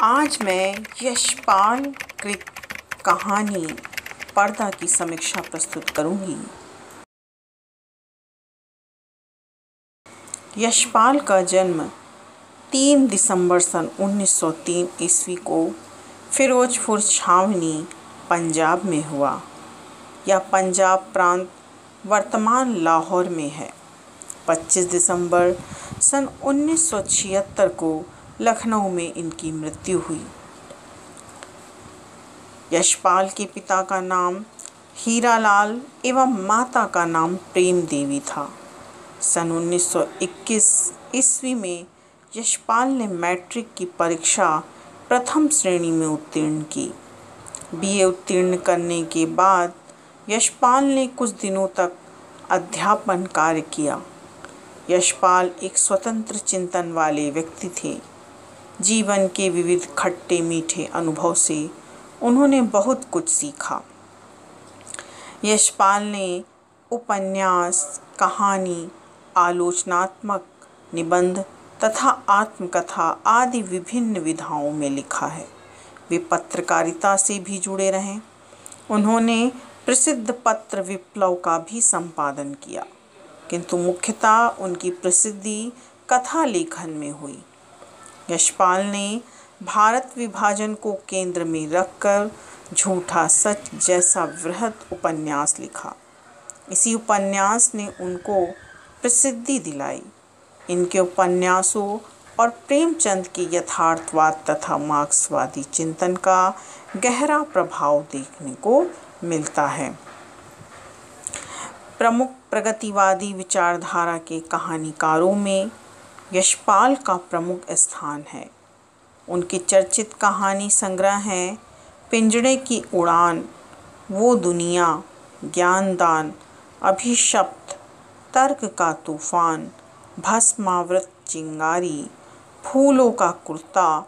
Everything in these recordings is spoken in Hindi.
आज मैं यशपाल कृत कहानी पर्दा की समीक्षा प्रस्तुत करूंगी। यशपाल का जन्म 3 दिसंबर सन 1903 ईस्वी को फिरोजपुर छावनी पंजाब में हुआ। यह पंजाब प्रांत वर्तमान लाहौर में है। 25 दिसंबर सन 1976 को लखनऊ में इनकी मृत्यु हुई। यशपाल के पिता का नाम हीरालाल एवं माता का नाम प्रेम देवी था। सन 1921 ईस्वी में यशपाल ने मैट्रिक की परीक्षा प्रथम श्रेणी में उत्तीर्ण की। बीए उत्तीर्ण करने के बाद यशपाल ने कुछ दिनों तक अध्यापन कार्य किया। यशपाल एक स्वतंत्र चिंतन वाले व्यक्ति थे। जीवन के विविध खट्टे मीठे अनुभव से उन्होंने बहुत कुछ सीखा। यशपाल ने उपन्यास, कहानी, आलोचनात्मक निबंध तथा आत्मकथा आदि विभिन्न विधाओं में लिखा है। वे पत्रकारिता से भी जुड़े रहे। उन्होंने प्रसिद्ध पत्र विप्लव का भी संपादन किया, किंतु मुख्यतः उनकी प्रसिद्धि कथा लेखन में हुई। यशपाल ने भारत विभाजन को केंद्र में रखकर झूठा सच जैसा वृहद उपन्यास लिखा। इसी उपन्यास ने उनको प्रसिद्धि दिलाई। इनके उपन्यासों और प्रेमचंद के यथार्थवाद तथा मार्क्सवादी चिंतन का गहरा प्रभाव देखने को मिलता है। प्रमुख प्रगतिवादी विचारधारा के कहानीकारों में यशपाल का प्रमुख स्थान है। उनके चर्चित कहानी संग्रह हैं पिंजड़े की उड़ान, वो दुनिया, ज्ञानदान, अभिशप्त, तर्क का तूफान, भस्मावृत चिंगारी, फूलों का कुर्ता,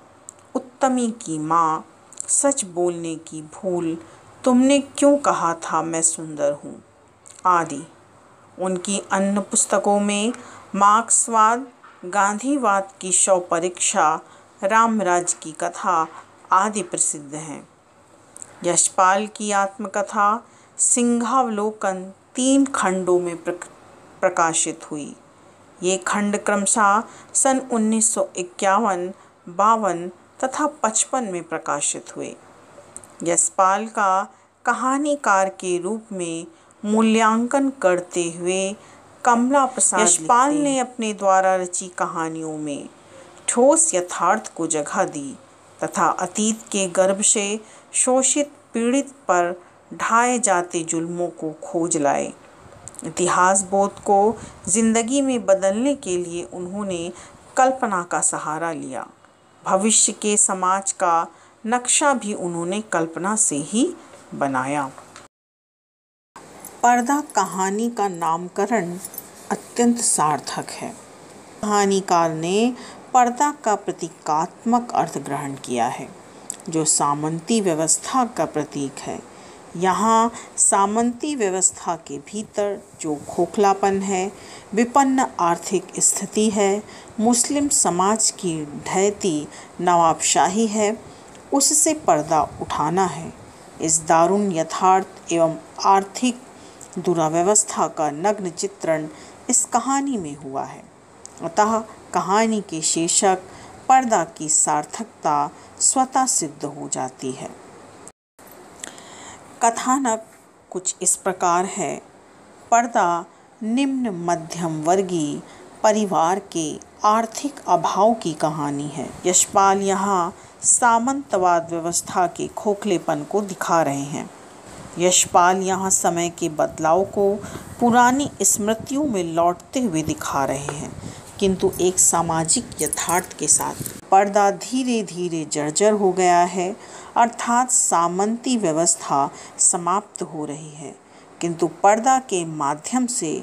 उत्तमी की माँ, सच बोलने की भूल, तुमने क्यों कहा था मैं सुंदर हूँ आदि। उनकी अन्य पुस्तकों में मार्क्सवाद, गांधीवाद की शव परीक्षा, रामराज की कथा आदि प्रसिद्ध हैं। यशपाल की आत्मकथा सिंहावलोकन 3 खंडों में प्रकाशित हुई। ये खंड क्रमशः सन 1951, 52 तथा 55 में प्रकाशित हुए। यशपाल का कहानीकार के रूप में मूल्यांकन करते हुए कमला प्रसाद यशपाल ने अपने द्वारा रची कहानियों में ठोस यथार्थ को जगह दी तथा अतीत के गर्भ से शोषित पीड़ित पर ढाए जाते जुल्मों को खोज लाए। इतिहास बोध को जिंदगी में बदलने के लिए उन्होंने कल्पना का सहारा लिया। भविष्य के समाज का नक्शा भी उन्होंने कल्पना से ही बनाया। पर्दा कहानी का नामकरण अत्यंत सार्थक है। कहानीकार ने पर्दा का प्रतीकात्मक अर्थ ग्रहण किया है, जो सामंती व्यवस्था का प्रतीक है। यहाँ सामंती व्यवस्था के भीतर जो खोखलापन है, विपन्न आर्थिक स्थिति है, मुस्लिम समाज की ढहती नवाबशाही है, उससे पर्दा उठाना है। इस दारुण यथार्थ एवं आर्थिक दुराव्यवस्था का नग्न चित्रण इस कहानी में हुआ है। अतः कहानी के शीर्षक पर्दा की सार्थकता स्वतः सिद्ध हो जाती है। कथानक कुछ इस प्रकार है। पर्दा निम्न मध्यम वर्गीय परिवार के आर्थिक अभाव की कहानी है। यशपाल यहाँ सामंतवाद व्यवस्था के खोखलेपन को दिखा रहे हैं। यशपाल यहाँ समय के बदलाव को पुरानी स्मृतियों में लौटते हुए दिखा रहे हैं, किंतु एक सामाजिक यथार्थ के साथ। पर्दा धीरे धीरे जर्जर हो गया है, अर्थात सामंती व्यवस्था समाप्त हो रही है, किंतु पर्दा के माध्यम से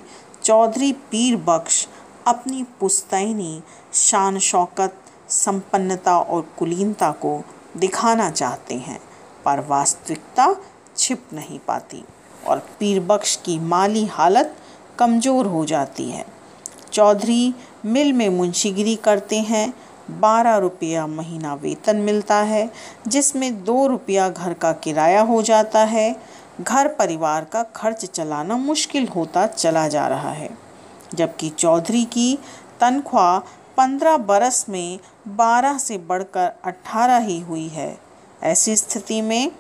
चौधरी पीर बख्श अपनी पुश्तैनी शान शौकत, संपन्नता और कुलीनता को दिखाना चाहते हैं, पर वास्तविकता छिप नहीं पाती और पीर बख्श की माली हालत कमज़ोर हो जाती है। चौधरी मिल में मुंशीगिरी करते हैं, 12 रुपया महीना वेतन मिलता है, जिसमें 2 रुपया घर का किराया हो जाता है। घर परिवार का खर्च चलाना मुश्किल होता चला जा रहा है, जबकि चौधरी की तनख्वाह 15 बरस में 12 से बढ़कर 18 ही हुई है। ऐसी स्थिति में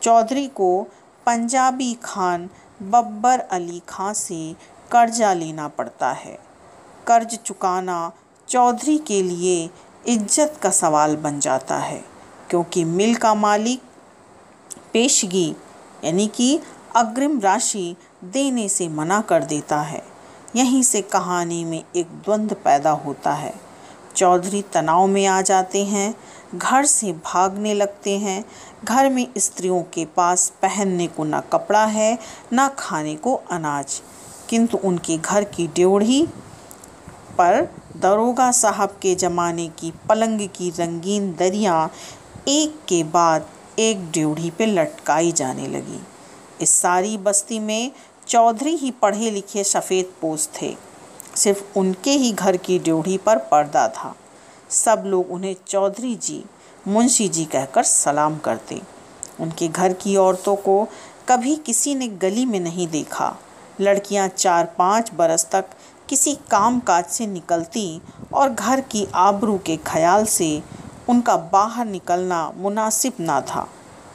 चौधरी को पंजाबी खान बब्बर अली खां से कर्जा लेना पड़ता है। कर्ज चुकाना चौधरी के लिए इज्जत का सवाल बन जाता है, क्योंकि मिल का मालिक पेशगी यानी कि अग्रिम राशि देने से मना कर देता है। यहीं से कहानी में एक द्वंद्व पैदा होता है। चौधरी तनाव में आ जाते हैं, घर से भागने लगते हैं। घर में स्त्रियों के पास पहनने को ना कपड़ा है, ना खाने को अनाज, किंतु उनके घर की ड्योढ़ी पर दरोगा साहब के ज़माने की पलंग की रंगीन दरियाँ एक के बाद एक ड्योढ़ी पे लटकाई जाने लगी। इस सारी बस्ती में चौधरी ही पढ़े लिखे सफ़ेद पोश थे। सिर्फ उनके ही घर की ड्योढ़ी पर पर्दा था। सब लोग उन्हें चौधरी जी, मुंशी जी कहकर सलाम करते। उनके घर की औरतों को कभी किसी ने गली में नहीं देखा। लड़कियां 4-5 बरस तक किसी काम काज से निकलती और घर की आबरू के ख्याल से उनका बाहर निकलना मुनासिब ना था।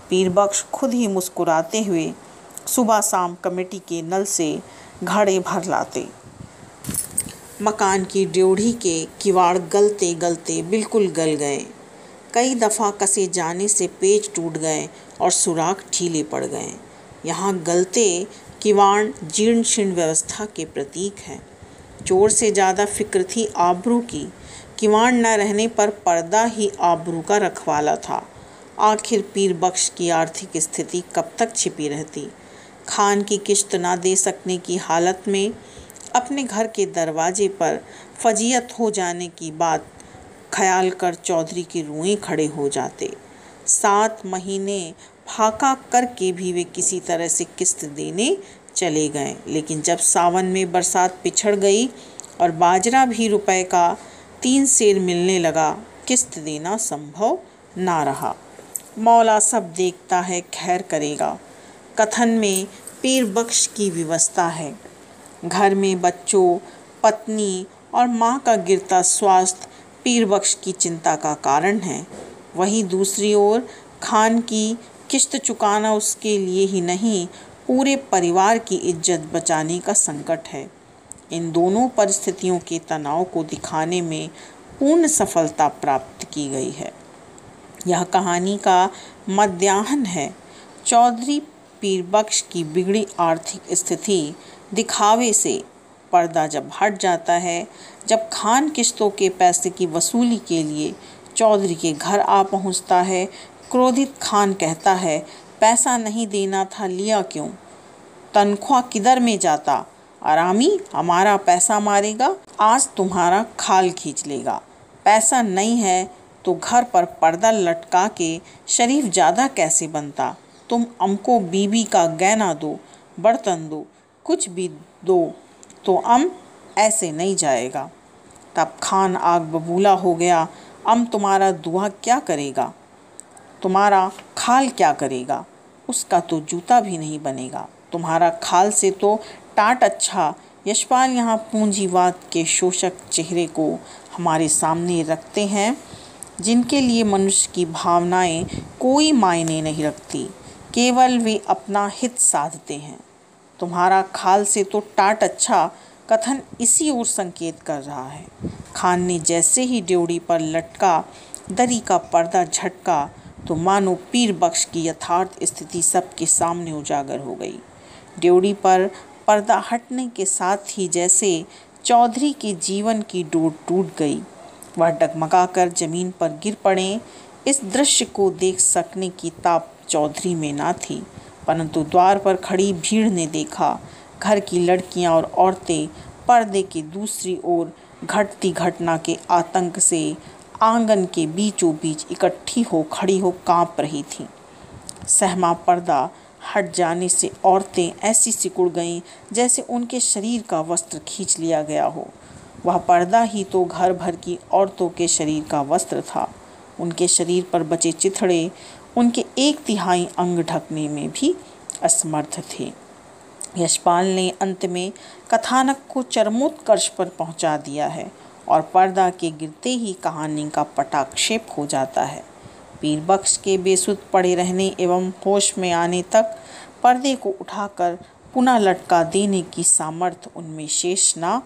पीरबख्श खुद ही मुस्कुराते हुए सुबह शाम कमेटी के नल से घड़े भर लाते। मकान की ड्योढ़ी के किवाड़ गलते गलते बिल्कुल गल गए। कई दफ़ा कसे जाने से पेच टूट गए और सुराख ढीले पड़ गए। यहाँ गलते किवाड़ जीर्ण शीर्ण व्यवस्था के प्रतीक हैं। चोर से ज़्यादा फिक्र थी आबरू की। किवाड़ न रहने पर पर्दा ही आबरू का रखवाला था। आखिर पीरबख्श की आर्थिक स्थिति कब तक छिपी रहती। खान की किश्त ना दे सकने की हालत में अपने घर के दरवाजे पर फजीयत हो जाने की बात ख्याल कर चौधरी के रुएं खड़े हो जाते। 7 महीने फाका करके भी वे किसी तरह से किस्त देने चले गए, लेकिन जब सावन में बरसात पिछड़ गई और बाजरा भी रुपए का 3 सेर मिलने लगा, किस्त देना संभव ना रहा। मौला सब देखता है, खैर करेगा। कथन में पीरबख्श की विवशता है। घर में बच्चों, पत्नी और माँ का गिरता स्वास्थ्य पीरबख्श की चिंता का कारण है। वहीं दूसरी ओर खान की किश्त चुकाना उसके लिए ही नहीं, पूरे परिवार की इज्जत बचाने का संकट है। इन दोनों परिस्थितियों के तनाव को दिखाने में पूर्ण सफलता प्राप्त की गई है। यह कहानी का मध्याह्न है। चौधरी पीरबख्श की बिगड़ी आर्थिक स्थिति दिखावे से पर्दा जब हट जाता है, जब खान किश्तों के पैसे की वसूली के लिए चौधरी के घर आ पहुंचता है, क्रोधित खान कहता है, पैसा नहीं देना था, लिया क्यों? तनख्वाह किधर में जाता? आरामी हमारा पैसा मारेगा, आज तुम्हारा खाल खींच लेगा। पैसा नहीं है तो घर पर पर्दा लटका के शरीफ ज़्यादा कैसे बनता? तुम हमको बीबी का गहना दो, बर्तन दो, कुछ भी दो, तो ऐसे नहीं जाएगा। तब खान आग बबूला हो गया, तुम्हारा दुआ क्या करेगा? तुम्हारा खाल क्या करेगा? उसका तो जूता भी नहीं बनेगा। तुम्हारा खाल से तो टाट अच्छा। यशपाल यहाँ पूंजीवाद के शोषक चेहरे को हमारे सामने रखते हैं, जिनके लिए मनुष्य की भावनाएं कोई मायने नहीं रखती, केवल वे अपना हित साधते हैं। तुम्हारा खाल से तो टाट अच्छा कथन इसी ओर संकेत कर रहा है। खान ने जैसे ही ड्योढ़ी पर लटका दरी का पर्दा झटका तो मानो पीरबख्श की यथार्थ स्थिति सबके सामने उजागर हो गई। ड्योढ़ी पर पर्दा हटने के साथ ही जैसे चौधरी के जीवन की डोर टूट गई। वह डगमगाकर जमीन पर गिर पड़े। इस दृश्य को देख सकने की ताप चौधरी में ना थी, परंतु द्वार पर खड़ी भीड़ ने देखा। घर की लड़कियां और औरतें पर्दे की दूसरी ओर घटती घटना के आतंक से आंगन के बीचों बीच इकट्ठी हो खड़ी हो कांप रही थीं। सहमा पर्दा हट जाने से औरतें ऐसी सिकुड़ गईं जैसे उनके शरीर का वस्त्र खींच लिया गया हो। वह पर्दा ही तो घर भर की औरतों के शरीर का वस्त्र था। उनके शरीर पर बचे चिथड़े उनके 1/3 अंग ढकने में भी असमर्थ थे। यशपाल ने अंत में कथानक को चरमोत्कर्ष पर पहुंचा दिया है और पर्दा के गिरते ही कहानी का पटाक्षेप हो जाता है। पीरबख्श के बेसुध पड़े रहने एवं होश में आने तक पर्दे को उठाकर पुनः लटका देने की सामर्थ्य उनमें शेष न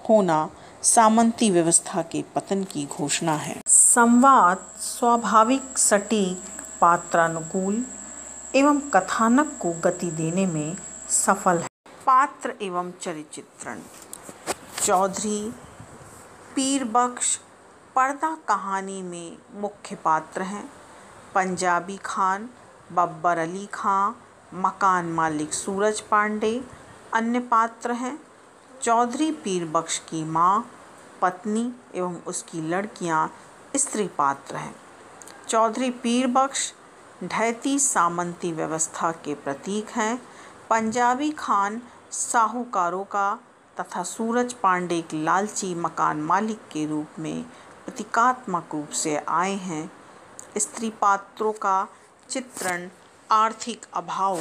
होना सामंती व्यवस्था के पतन की घोषणा है। संवाद स्वाभाविक, सटीक, पात्रानुकूल एवं कथानक को गति देने में सफल है। पात्र एवं चरित्रण। चौधरी पीरबख्श पर्दा कहानी में मुख्य पात्र हैं। पंजाबी खान बब्बर अली खां, मकान मालिक सूरज पांडे अन्य पात्र हैं। चौधरी पीरबख्श की माँ, पत्नी एवं उसकी लड़कियाँ स्त्री पात्र हैं। चौधरी पीरबख्श ढहती सामंती व्यवस्था के प्रतीक हैं। पंजाबी खान साहूकारों का तथा सूरज पांडे एक लालची मकान मालिक के रूप में प्रतीकात्मक रूप से आए हैं। स्त्री पात्रों का चित्रण आर्थिक अभाव,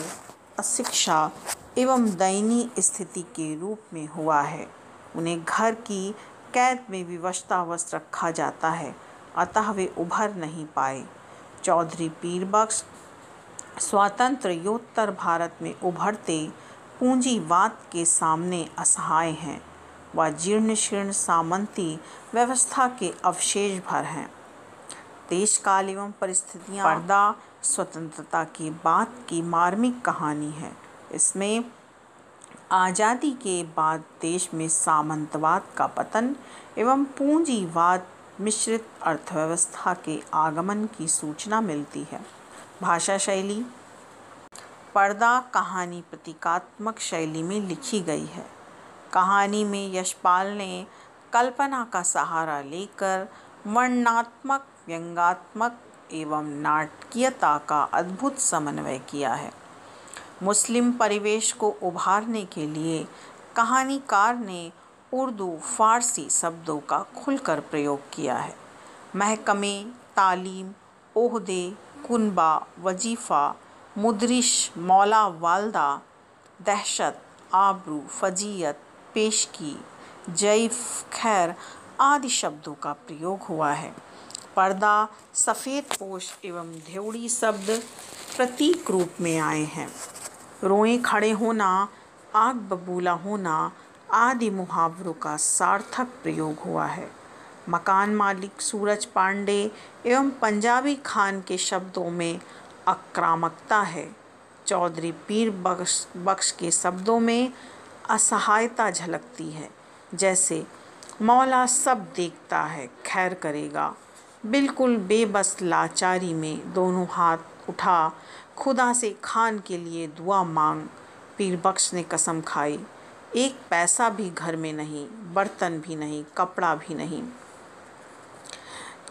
अशिक्षा एवं दयनीय स्थिति के रूप में हुआ है। उन्हें घर की कैद में विवशतावश रखा जाता है, अतः वे उभर नहीं पाए। चौधरी पीरबख्श स्वातंत्र्योत्तर भारत में उभरते पूंजीवाद के सामने असहाय हैं। वह जीर्ण शीर्ण सामंती व्यवस्था के अवशेष भर हैं। देश काल एवं परिस्थितियाँ। पर्दा स्वतंत्रता के बाद की मार्मिक कहानी है। इसमें आज़ादी के बाद देश में सामंतवाद का पतन एवं पूंजीवाद मिश्रित अर्थव्यवस्था के आगमन की सूचना मिलती है। भाषा शैली। पर्दा कहानी प्रतीकात्मक शैली में लिखी गई है। कहानी में यशपाल ने कल्पना का सहारा लेकर वर्णनात्मक, व्यंग्यात्मक एवं नाटकीयता का अद्भुत समन्वय किया है। मुस्लिम परिवेश को उभारने के लिए कहानीकार ने उर्दू, फारसी शब्दों का खुलकर प्रयोग किया है। महकमे, तालीम, ओहदे, कुनबा, वजीफ़ा, मुदरिश, मौला वालदा, दहशत, आबरू, फजीयत, पेशगी, जैफ, खैर आदि शब्दों का प्रयोग हुआ है। पर्दा, सफ़ेद पोश एवं ध्योड़ी शब्द प्रतीक रूप में आए हैं। रोएं खड़े होना, आग बबूला होना आदि मुहावरों का सार्थक प्रयोग हुआ है। मकान मालिक सूरज पांडे एवं पंजाबी खान के शब्दों में आक्रामकता है। चौधरी पीरबख्श के शब्दों में असहायता झलकती है। जैसे मौला सब देखता है, खैर करेगा। बिल्कुल बेबस लाचारी में दोनों हाथ उठा खुदा से खान के लिए दुआ मांग। पीरबख्श ने कसम खाई, एक पैसा भी घर में नहीं, बर्तन भी नहीं, कपड़ा भी नहीं।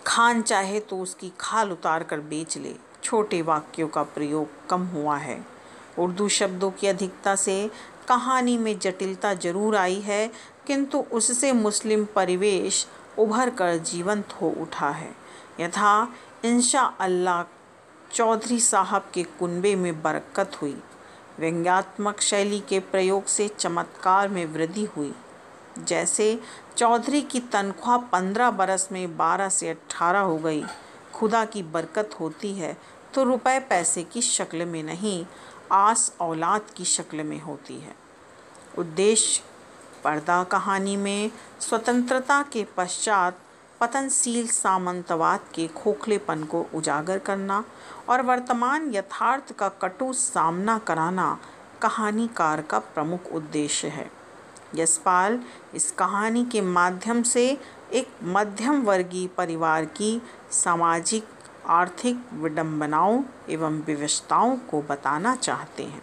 खान चाहे तो उसकी खाल उतार कर बेच ले। छोटे वाक्यों का प्रयोग कम हुआ है। उर्दू शब्दों की अधिकता से कहानी में जटिलता जरूर आई है, किंतु उससे मुस्लिम परिवेश उभर कर जीवंत हो उठा है। यथा इंशा अल्लाह चौधरी साहब के कुनबे में बरकत हुई। व्यंग्यात्मक शैली के प्रयोग से चमत्कार में वृद्धि हुई। जैसे चौधरी की तनख्वाह 15 बरस में 12 से 18 हो गई। खुदा की बरकत होती है तो रुपए पैसे की शक्ल में नहीं, आस औलाद की शक्ल में होती है। उद्देश्य पर्दा कहानी में स्वतंत्रता के पश्चात पतनशील सामंतवाद के खोखलेपन को उजागर करना और वर्तमान यथार्थ का कटु सामना कराना कहानीकार का प्रमुख उद्देश्य है। यशपाल इस कहानी के माध्यम से एक मध्यम वर्गीय परिवार की सामाजिक, आर्थिक विडंबनाओं एवं विवशताओं को बताना चाहते हैं।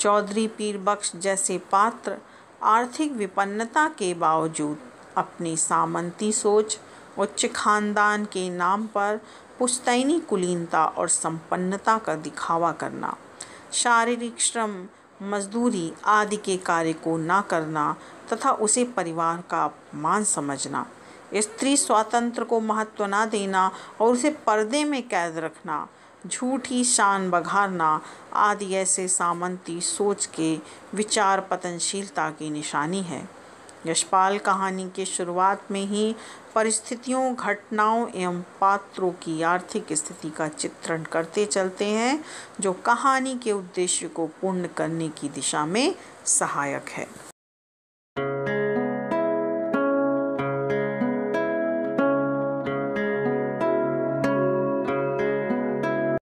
चौधरी पीरबख्श जैसे पात्र आर्थिक विपन्नता के बावजूद अपनी सामंती सोच, उच्च खानदान के नाम पर पुश्तैनी कुलीनता और संपन्नता का दिखावा करना, शारीरिक श्रम, मजदूरी आदि के कार्य को ना करना तथा उसे परिवार का अपमान समझना, स्त्री स्वातंत्र को महत्व ना देना और उसे पर्दे में कैद रखना, झूठी शान बघारना आदि ऐसे सामंती सोच के विचार पतनशीलता की निशानी है। यशपाल कहानी के शुरुआत में ही परिस्थितियों, घटनाओं एवं पात्रों की आर्थिक स्थिति का चित्रण करते चलते हैं, जो कहानी के उद्देश्य को पूर्ण करने की दिशा में सहायक है।